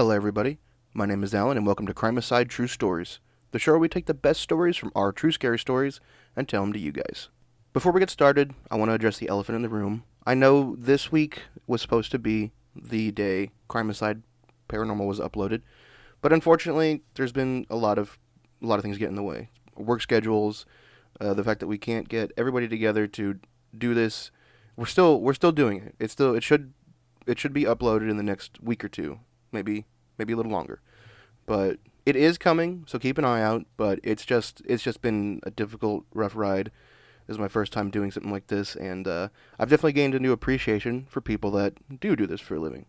Hello everybody, my name is Alan and welcome to Crimicide True Stories, the show where we take the best stories from our true scary stories and tell them to you guys. Before we get started, I want to address the elephant in the room. I know this week was supposed to be the day Crimicide Paranormal was uploaded, but unfortunately there's been a lot of things get in the way. Work schedules, the fact that we can't get everybody together to do this. We're still doing it. It should be uploaded in the next week or two. Maybe a little longer, but it is coming, so keep an eye out. But it's just been a difficult, rough ride. This is my first time doing something like this, and I've definitely gained a new appreciation for people that do this for a living.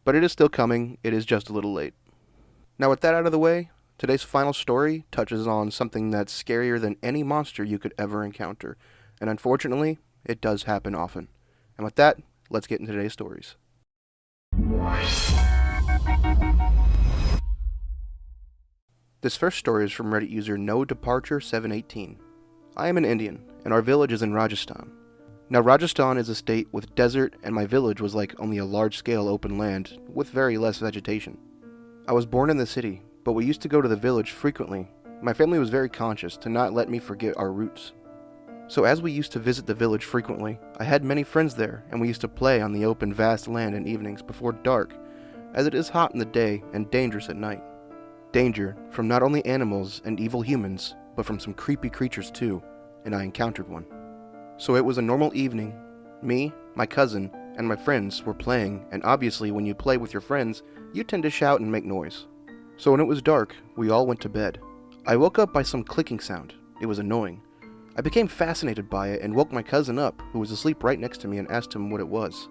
But it is still coming. It is just a little late. Now, with that out of the way, today's final story touches on something that's scarier than any monster you could ever encounter, and unfortunately, it does happen often. And with that, let's get into today's stories. This first story is from Reddit user No Departure 718. I am an Indian, and our village is in Rajasthan. Now, Rajasthan is a state with desert, and my village was like only a large-scale open land with very less vegetation. I was born in the city, but we used to go to the village frequently. My family was very conscious to not let me forget our roots. So as we used to visit the village frequently, I had many friends there, and we used to play on the open vast land in evenings before dark, as it is hot in the day and dangerous at night. Danger from not only animals and evil humans, but from some creepy creatures too, and I encountered one. So it was a normal evening. Me, my cousin, and my friends were playing, and obviously when you play with your friends, you tend to shout and make noise. So when it was dark, we all went to bed. I woke up by some clicking sound. It was annoying. I became fascinated by it and woke my cousin up, who was asleep right next to me, and asked him what it was.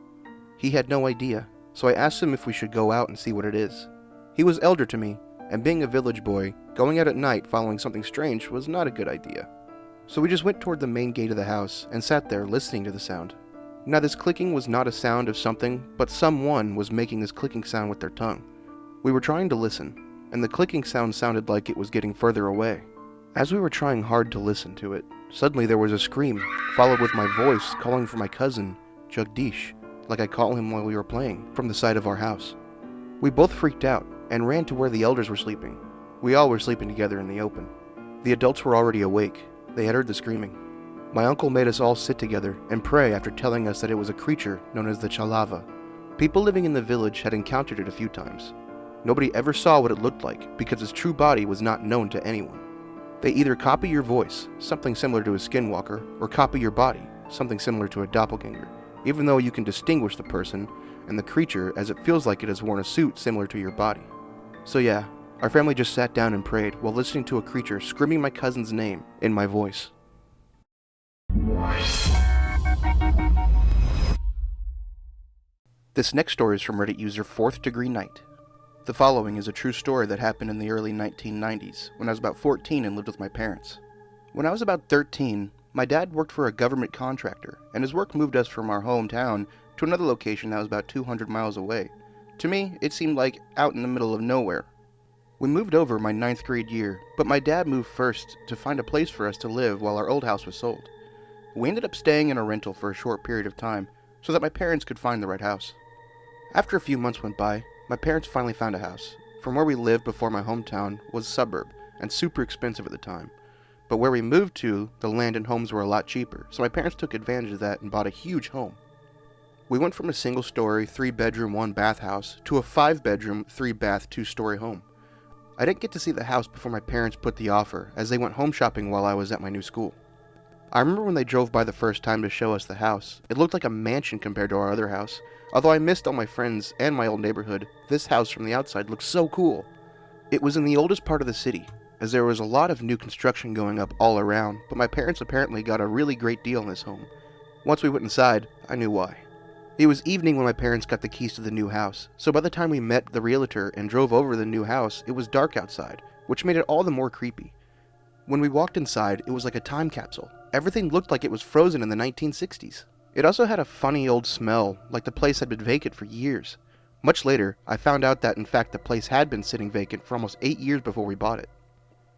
He had no idea, so I asked him if we should go out and see what it is. He was elder to me, and being a village boy, going out at night following something strange was not a good idea. So we just went toward the main gate of the house and sat there listening to the sound. Now this clicking was not a sound of something, but someone was making this clicking sound with their tongue. We were trying to listen, and the clicking sound sounded like it was getting further away. As we were trying hard to listen to it, suddenly there was a scream, followed with my voice calling for my cousin, Jagdish, like I call him while we were playing, from the side of our house. We both freaked out and ran to where the elders were sleeping. We all were sleeping together in the open. The adults were already awake. They had heard the screaming. My uncle made us all sit together and pray after telling us that it was a creature known as the Chalava. People living in the village had encountered it a few times. Nobody ever saw what it looked like because its true body was not known to anyone. They either copy your voice, something similar to a skinwalker, or copy your body, something similar to a doppelganger, even though you can distinguish the person and the creature as it feels like it has worn a suit similar to your body. So yeah, our family just sat down and prayed while listening to a creature screaming my cousin's name in my voice. This next story is from Reddit user 4th Degree Night. The following is a true story that happened in the early 1990s, when I was about 14 and lived with my parents. When I was about 13, my dad worked for a government contractor, and his work moved us from our hometown to another location that was about 200 miles away. To me, it seemed like out in the middle of nowhere. We moved over my 9th grade year, but my dad moved first to find a place for us to live while our old house was sold. We ended up staying in a rental for a short period of time, so that my parents could find the right house. After a few months went by, my parents finally found a house. From where we lived before my hometown was a suburb, and super expensive at the time. But where we moved to, the land and homes were a lot cheaper, so my parents took advantage of that and bought a huge home. We went from a single-story, 3-bedroom, 1-bath house to a 5-bedroom, 3-bath, 2-story home. I didn't get to see the house before my parents put the offer, as they went home shopping while I was at my new school. I remember when they drove by the first time to show us the house. It looked like a mansion compared to our other house. Although I missed all my friends and my old neighborhood, this house from the outside looked so cool. It was in the oldest part of the city, as there was a lot of new construction going up all around, but my parents apparently got a really great deal on this home. Once we went inside, I knew why. It was evening when my parents got the keys to the new house, so by the time we met the realtor and drove over to the new house, it was dark outside, which made it all the more creepy. When we walked inside, it was like a time capsule. Everything looked like it was frozen in the 1960s. It also had a funny old smell, like the place had been vacant for years. Much later, I found out that in fact the place had been sitting vacant for almost 8 years before we bought it.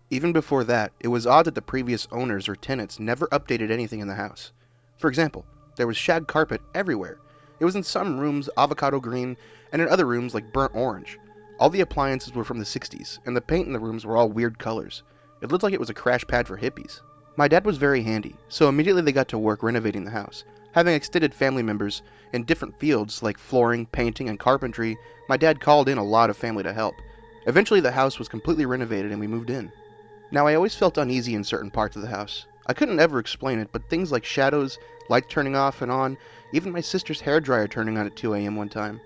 Even before that, it was odd that the previous owners or tenants never updated anything in the house. For example, there was shag carpet everywhere. It was in some rooms avocado green, and in other rooms like burnt orange. All the appliances were from the 60s, and the paint in the rooms were all weird colors. It looked like it was a crash pad for hippies. My dad was very handy, so immediately they got to work renovating the house. Having extended family members in different fields like flooring, painting, and carpentry, my dad called in a lot of family to help. Eventually the house was completely renovated and we moved in. Now I always felt uneasy in certain parts of the house. I couldn't ever explain it, but things like shadows, lights turning off and on, even my sister's hairdryer turning on at 2 a.m. one time.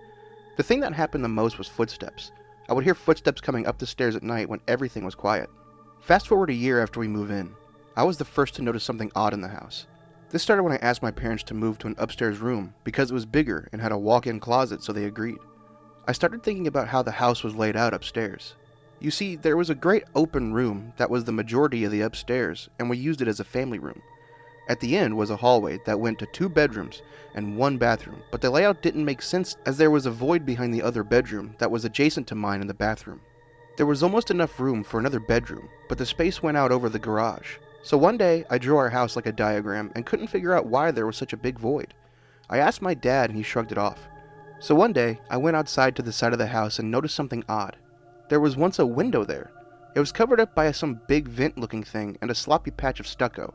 The thing that happened the most was footsteps. I would hear footsteps coming up the stairs at night when everything was quiet. Fast forward a year after we move in. I was the first to notice something odd in the house. This started when I asked my parents to move to an upstairs room because it was bigger and had a walk-in closet, so they agreed. I started thinking about how the house was laid out upstairs. You see, there was a great open room that was the majority of the upstairs, and we used it as a family room. At the end was a hallway that went to 2 bedrooms and 1 bathroom, but the layout didn't make sense as there was a void behind the other bedroom that was adjacent to mine in the bathroom. There was almost enough room for another bedroom, but the space went out over the garage. So one day, I drew our house like a diagram and couldn't figure out why there was such a big void. I asked my dad and he shrugged it off. So one day, I went outside to the side of the house and noticed something odd. There was once a window there. It was covered up by some big vent-looking thing and a sloppy patch of stucco.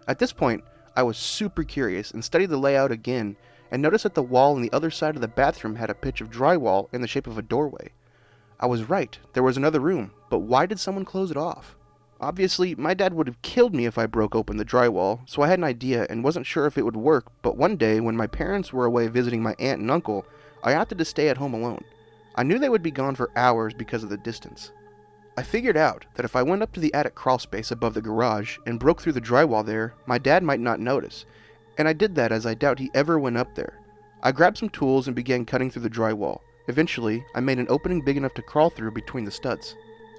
At this point, I was super curious and studied the layout again and noticed that the wall on the other side of the bathroom had a pitch of drywall in the shape of a doorway. I was right, there was another room, but why did someone close it off? Obviously, my dad would have killed me if I broke open the drywall, so I had an idea and wasn't sure if it would work, but one day when my parents were away visiting my aunt and uncle, I opted to stay at home alone. I knew they would be gone for hours because of the distance. I figured out that if I went up to the attic crawlspace above the garage and broke through the drywall there, my dad might not notice, and I did that as I doubt he ever went up there. I grabbed some tools and began cutting through the drywall. Eventually, I made an opening big enough to crawl through between the studs.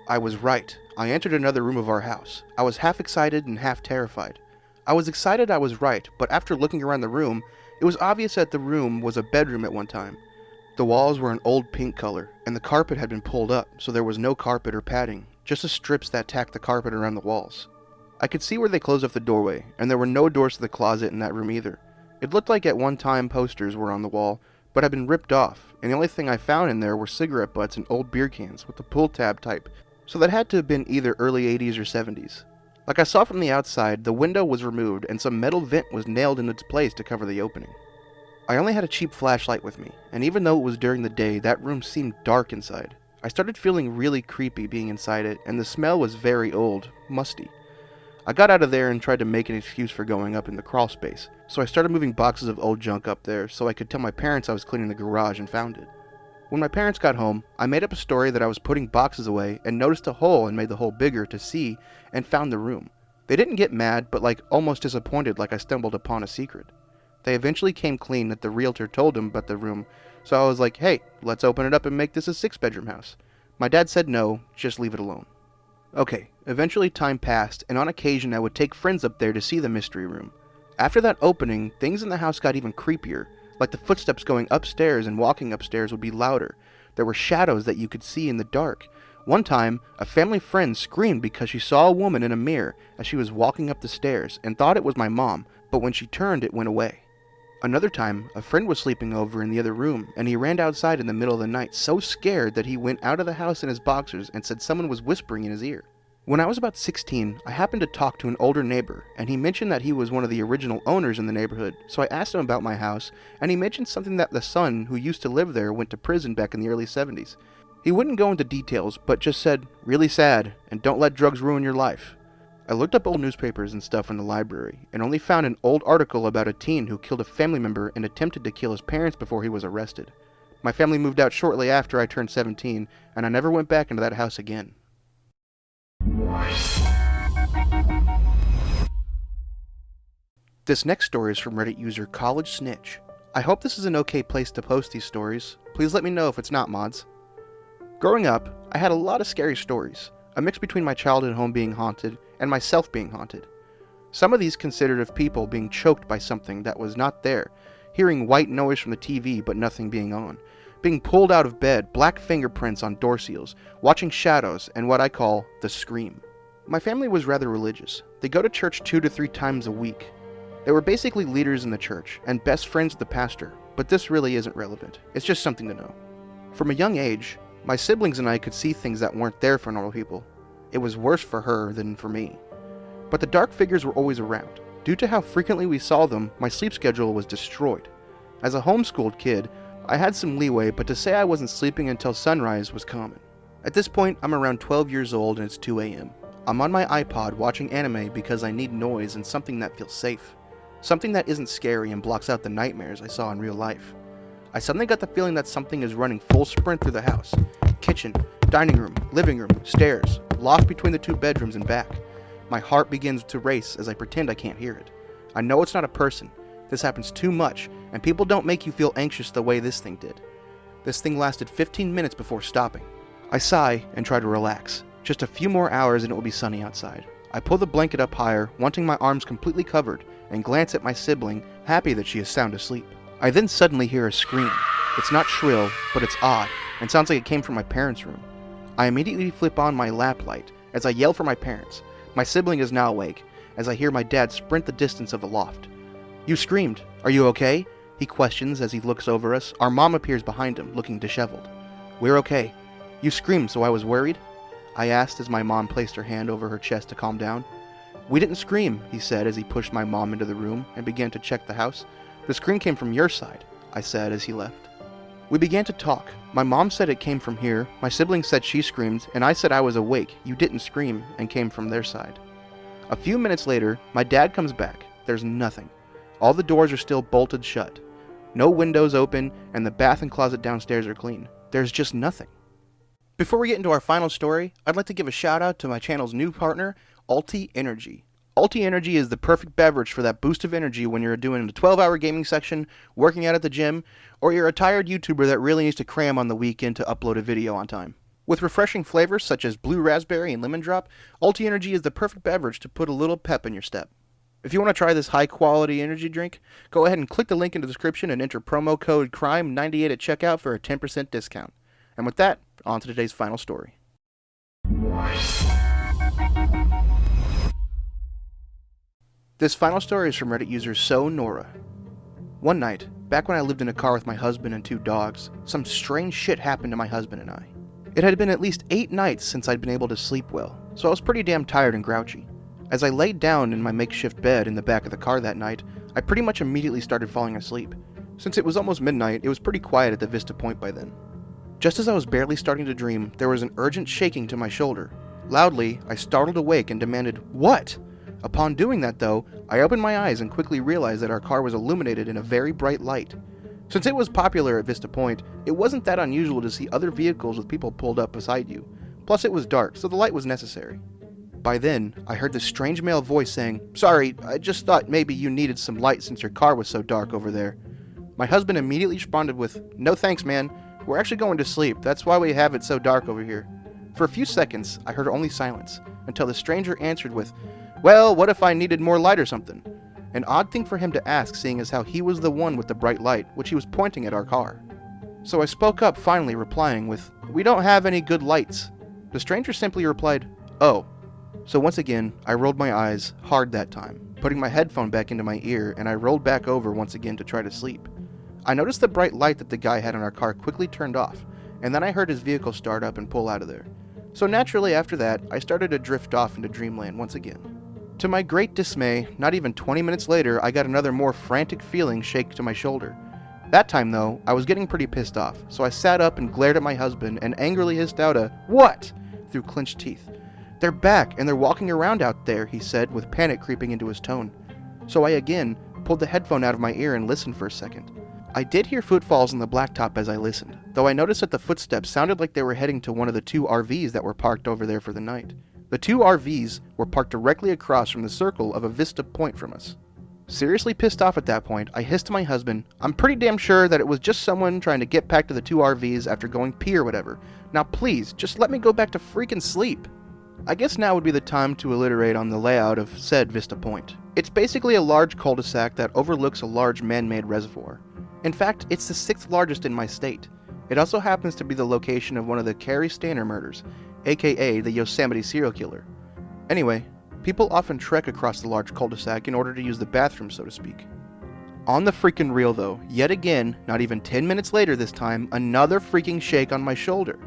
I was right. I entered another room of our house. I was half excited and half terrified. I was excited I was right, but after looking around the room, it was obvious that the room was a bedroom at one time. The walls were an old pink color, and the carpet had been pulled up, so there was no carpet or padding, just the strips that tacked the carpet around the walls. I could see where they closed off the doorway, and there were no doors to the closet in that room either. It looked like at one time posters were on the wall, but had been ripped off, and the only thing I found in there were cigarette butts and old beer cans with the pull tab type, so that had to have been either early 80s or 70s. Like I saw from the outside, the window was removed and some metal vent was nailed in its place to cover the opening. I only had a cheap flashlight with me, and even though it was during the day, that room seemed dark inside. I started feeling really creepy being inside it, and the smell was very old, musty. I got out of there and tried to make an excuse for going up in the crawl space, so I started moving boxes of old junk up there so I could tell my parents I was cleaning the garage and found it. When my parents got home, I made up a story that I was putting boxes away and noticed a hole and made the hole bigger to see and found the room. They didn't get mad, but almost disappointed like I stumbled upon a secret. They eventually came clean that the realtor told them about the room, so I was like, hey, let's open it up and make this a 6-bedroom house. My dad said no, just leave it alone. Okay, eventually time passed, and on occasion I would take friends up there to see the mystery room. After that opening, things in the house got even creepier, like the footsteps going upstairs and walking upstairs would be louder. There were shadows that you could see in the dark. One time, a family friend screamed because she saw a woman in a mirror as she was walking up the stairs and thought it was my mom, but when she turned it went away. Another time, a friend was sleeping over in the other room, and he ran outside in the middle of the night so scared that he went out of the house in his boxers and said someone was whispering in his ear. When I was about 16, I happened to talk to an older neighbor, and he mentioned that he was one of the original owners in the neighborhood, so I asked him about my house, and he mentioned something that the son who used to live there went to prison back in the early 70s. He wouldn't go into details, but just said, really sad, and don't let drugs ruin your life. I looked up old newspapers and stuff in the library, and only found an old article about a teen who killed a family member and attempted to kill his parents before he was arrested. My family moved out shortly after I turned 17, and I never went back into that house again. This next story is from Reddit user College Snitch. I hope this is an okay place to post these stories. Please let me know if it's not, mods. Growing up, I had a lot of scary stories, a mix between my childhood home being haunted and myself being haunted. Some of these considered of people being choked by something that was not there, hearing white noise from the TV but nothing being on, being pulled out of bed, black fingerprints on door seals, watching shadows, and what I call the scream. My family was rather religious. They go to church 2 to 3 times a week. They were basically leaders in the church and best friends with the pastor, but this really isn't relevant. It's just something to know. From a young age, My siblings and I could see things that weren't there for normal people. It was worse for her than for me. But the dark figures were always around. Due to how frequently we saw them, my sleep schedule was destroyed. As a homeschooled kid, I had some leeway, but to say I wasn't sleeping until sunrise was common. At this point, I'm around 12 years old and it's 2 a.m. I'm on my iPod watching anime because I need noise and something that feels safe. Something that isn't scary and blocks out the nightmares I saw in real life. I suddenly got the feeling that something is running full sprint through the house. Kitchen, dining room, living room, stairs, loft between the 2 bedrooms and back. My heart begins to race as I pretend I can't hear it. I know it's not a person. This happens too much, and people don't make you feel anxious the way this thing did. This thing lasted 15 minutes before stopping. I sigh and try to relax. Just a few more hours and it will be sunny outside. I pull the blanket up higher, wanting my arms completely covered, and glance at my sibling, happy that she is sound asleep. I then suddenly hear a scream. It's not shrill, but it's odd, and sounds like it came from my parents' room. I immediately flip on my lap light as I yell for my parents. My sibling is now awake, as I hear my dad sprint the distance of the loft. "You screamed. Are you okay?" he questions as he looks over us. Our mom appears behind him, looking disheveled. "We're okay. You screamed, so I was worried?" I asked as my mom placed her hand over her chest to calm down. "We didn't scream," he said as he pushed my mom into the room and began to check the house. "The scream came from your side," I said as he left. We began to talk. My mom said it came from here, my sibling said she screamed, and I said I was awake, you didn't scream, and came from their side. A few minutes later, my dad comes back. There's nothing. All the doors are still bolted shut. No windows open, and the bath and closet downstairs are clean. There's just nothing. Before we get into our final story, I'd like to give a shout out to my channel's new partner, Alti Energy. Alti Energy is the perfect beverage for that boost of energy when you're doing a 12-hour gaming section, working out at the gym, or you're a tired YouTuber that really needs to cram on the weekend to upload a video on time. With refreshing flavors such as blue raspberry and lemon drop, Alti Energy is the perfect beverage to put a little pep in your step. If you want to try this high-quality energy drink, go ahead and click the link in the description and enter promo code CRIME98 at checkout for a 10% discount. And with that, on to today's final story. This final story is from Reddit user So Nora. One night, back when I lived in a car with my husband and 2 dogs, some strange shit happened to my husband and I. It had been at least 8 nights since I'd been able to sleep well, so I was pretty damn tired and grouchy. As I laid down in my makeshift bed in the back of the car that night, I pretty much immediately started falling asleep. Since it was almost midnight, it was pretty quiet at the Vista point by then. Just as I was barely starting to dream, there was an urgent shaking to my shoulder. Loudly, I startled awake and demanded, "What?" Upon doing that though, I opened my eyes and quickly realized that our car was illuminated in a very bright light. Since it was popular at Vista Point, it wasn't that unusual to see other vehicles with people pulled up beside you. Plus it was dark, so the light was necessary. By then, I heard this strange male voice saying, "Sorry, I just thought maybe you needed some light since your car was so dark over there." My husband immediately responded with, "No thanks, man. We're actually going to sleep. That's why we have it so dark over here." For a few seconds, I heard only silence, until the stranger answered with, "Well, what if I needed more light or something?" An odd thing for him to ask, seeing as how he was the one with the bright light, which he was pointing at our car. So I spoke up finally, replying with, "We don't have any good lights." The stranger simply replied, "Oh." So once again, I rolled my eyes, hard that time, putting my headphone back into my ear, and I rolled back over once again to try to sleep. I noticed the bright light that the guy had on our car quickly turned off, and then I heard his vehicle start up and pull out of there. So naturally after that, I started to drift off into dreamland once again. To my great dismay, not even 20 minutes later, I got another more frantic feeling shake to my shoulder. That time though, I was getting pretty pissed off, so I sat up and glared at my husband and angrily hissed out a "What?" through clenched teeth. "They're back and they're walking around out there," he said with panic creeping into his tone. So I again pulled the headphone out of my ear and listened for a second. I did hear footfalls on the blacktop as I listened, though I noticed that the footsteps sounded like they were heading to one of the 2 RVs that were parked over there for the night. The 2 RVs were parked directly across from the circle of a Vista point from us. Seriously pissed off at that point, I hissed to my husband, "I'm pretty damn sure that it was just someone trying to get back to the 2 RVs after going pee or whatever. Now please, just let me go back to freaking sleep." I guess now would be the time to alliterate on the layout of said Vista Point. It's basically a large cul-de-sac that overlooks a large man-made reservoir. In fact, it's the 6th largest in my state. It also happens to be the location of one of the Carrie Stanner murders, aka the Yosemite serial killer. Anyway, people often trek across the large cul-de-sac in order to use the bathroom, so to speak. On the freaking real though, yet again, not even 10 minutes later this time, another freaking shake on my shoulder.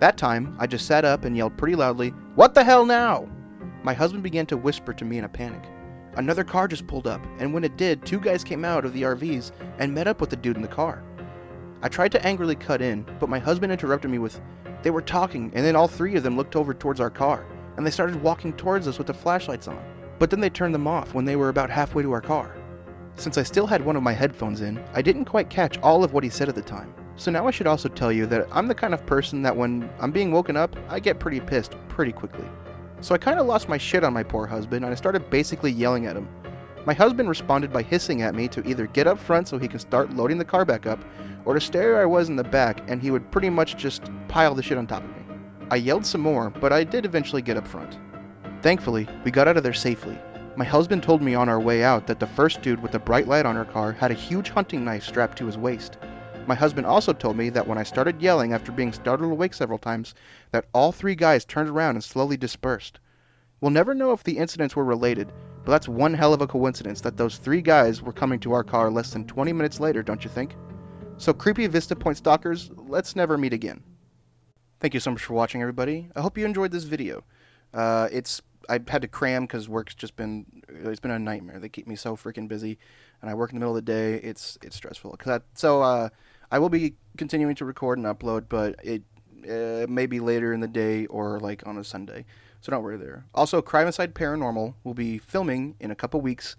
That time, I just sat up and yelled pretty loudly, "What the hell now?" My husband began to whisper to me in a panic. Another car just pulled up, and when it did, 2 guys came out of the RVs and met up with the dude in the car. I tried to angrily cut in, but my husband interrupted me with, "They were talking, and then all 3 of them looked over towards our car, and they started walking towards us with the flashlights on. But then they turned them off when they were about halfway to our car." Since I still had one of my headphones in, I didn't quite catch all of what he said at the time. So now I should also tell you that I'm the kind of person that when I'm being woken up, I get pretty pissed pretty quickly. So I kinda lost my shit on my poor husband and I started basically yelling at him. My husband responded by hissing at me to either get up front so he can start loading the car back up, or to stay where I was in the back and he would pretty much just pile the shit on top of me. I yelled some more, but I did eventually get up front. Thankfully, we got out of there safely. My husband told me on our way out that the first dude with the bright light on our car had a huge hunting knife strapped to his waist. My husband also told me that when I started yelling after being startled awake several times, that all 3 guys turned around and slowly dispersed. We'll never know if the incidents were related, but that's one hell of a coincidence that those 3 guys were coming to our car less than 20 minutes later, don't you think? So creepy Vista Point stalkers, let's never meet again. Thank you so much for watching, everybody. I hope you enjoyed this video. I had to cram because work's just it's been a nightmare. They keep me so freaking busy, and I work in the middle of the day. It's stressful. I will be continuing to record and upload, but it may be later in the day or like on a Sunday, so don't worry there. Also, Crimicide Paranormal will be filming in a couple weeks,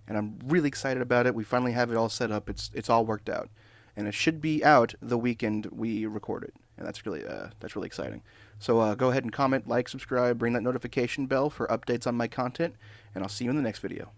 and I'm really excited about it. We finally have it all set up. It's all worked out, and it should be out the weekend we record it, and that's really exciting. So go ahead and comment, like, subscribe, ring that notification bell for updates on my content, and I'll see you in the next video.